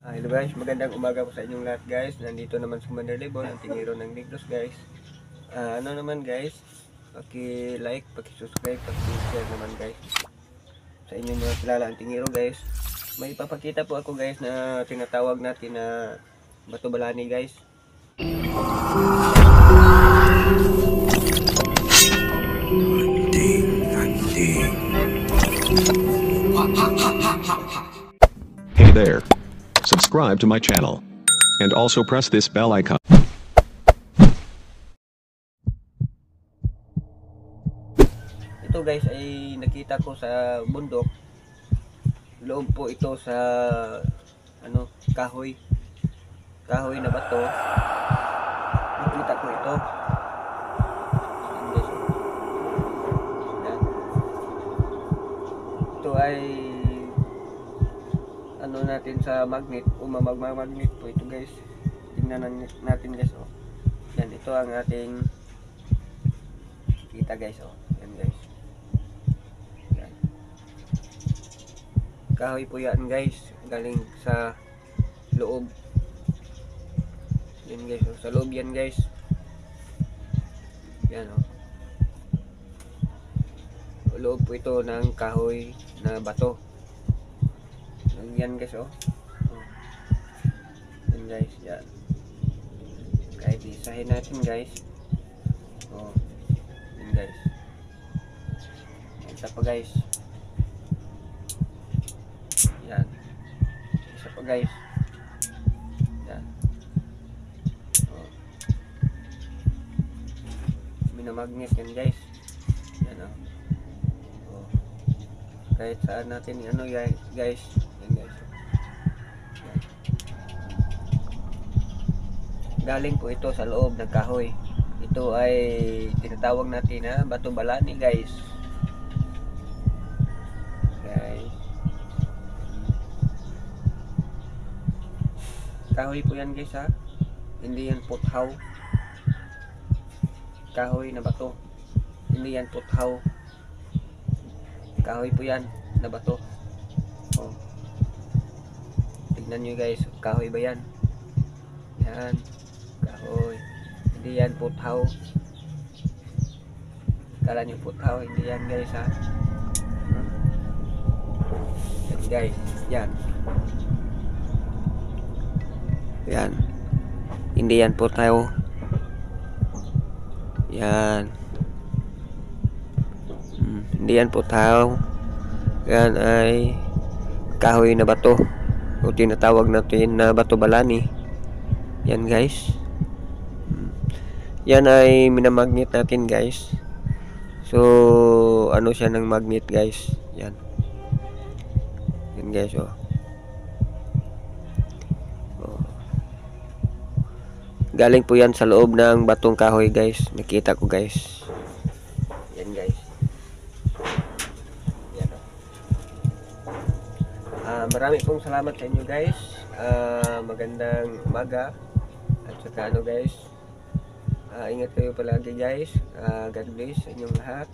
Hello guys, magandang umaga po sa inyong lahat guys. Nandito naman sa Commander Lebon, ang tingiro ng Negros guys. Ano naman guys, paki-like, paki-subscribe, paki-share naman guys sa inyong mga kilala ang tingiro guys. May ipapakita po ako guys na tinatawag natin na bato balani guys. Hey there. Subscribe to my channel. And also press this bell icon. Ito guys ay nakita ko sa bundok. Loob po ito sa kahoy. Kahoy na bato. Nakita ko ito. Ito ay natin sa magnet, magmamagnet po ito guys. Tingnan natin guys, oh. Yan, ito ang ating kita guys, oh. Yan guys. Yan. Kahoy po yan guys, galing sa loob. Yan guys, oh. Sa loob yan guys. Yan, oh. Loob po ito ng kahoy na bato. Yan guys, oh. Yan guys, yan. Kahit isahin natin guys. Oh. Yan guys. Isa pa guys. Yan. Isa pa guys. Yan. Oh. Minamagnet yan guys. Yan, oh. Oh. Kahit saan natin guys. Yan guys. Yan. Galing po ito sa loob ng kahoy. Ito ay tinatawag natin na bato balani guys. Guys. Kahoy po yan guys, ha. Hindi yan puthaw. Kahoy na bato. Hindi yan puthaw. Kahoy po yan na bato. Oh. Tignan nyo guys, kahoy ba yan? Yan, kahoy. Hindi yan puthaw. Kala nyo puthaw, hindi yan guys, ha. Yan guys, yan. Yan. Hindi yan puthaw. Yan. Hindi yan puthaw. Yan ay kahoy na bato, o tinatawag natin na bato balani. Yan guys. Yan ay minamagnet natin guys. So siya ng magnet guys. Yan. Yan guys, oh. Oh. Galing po yan sa loob ng batong kahoy guys. Nakita ko guys. Yan guys. Marami pong salamat sa inyo guys. Magandang umaga. At saka guys, ingat kayo palagi guys. God bless sa inyong lahat.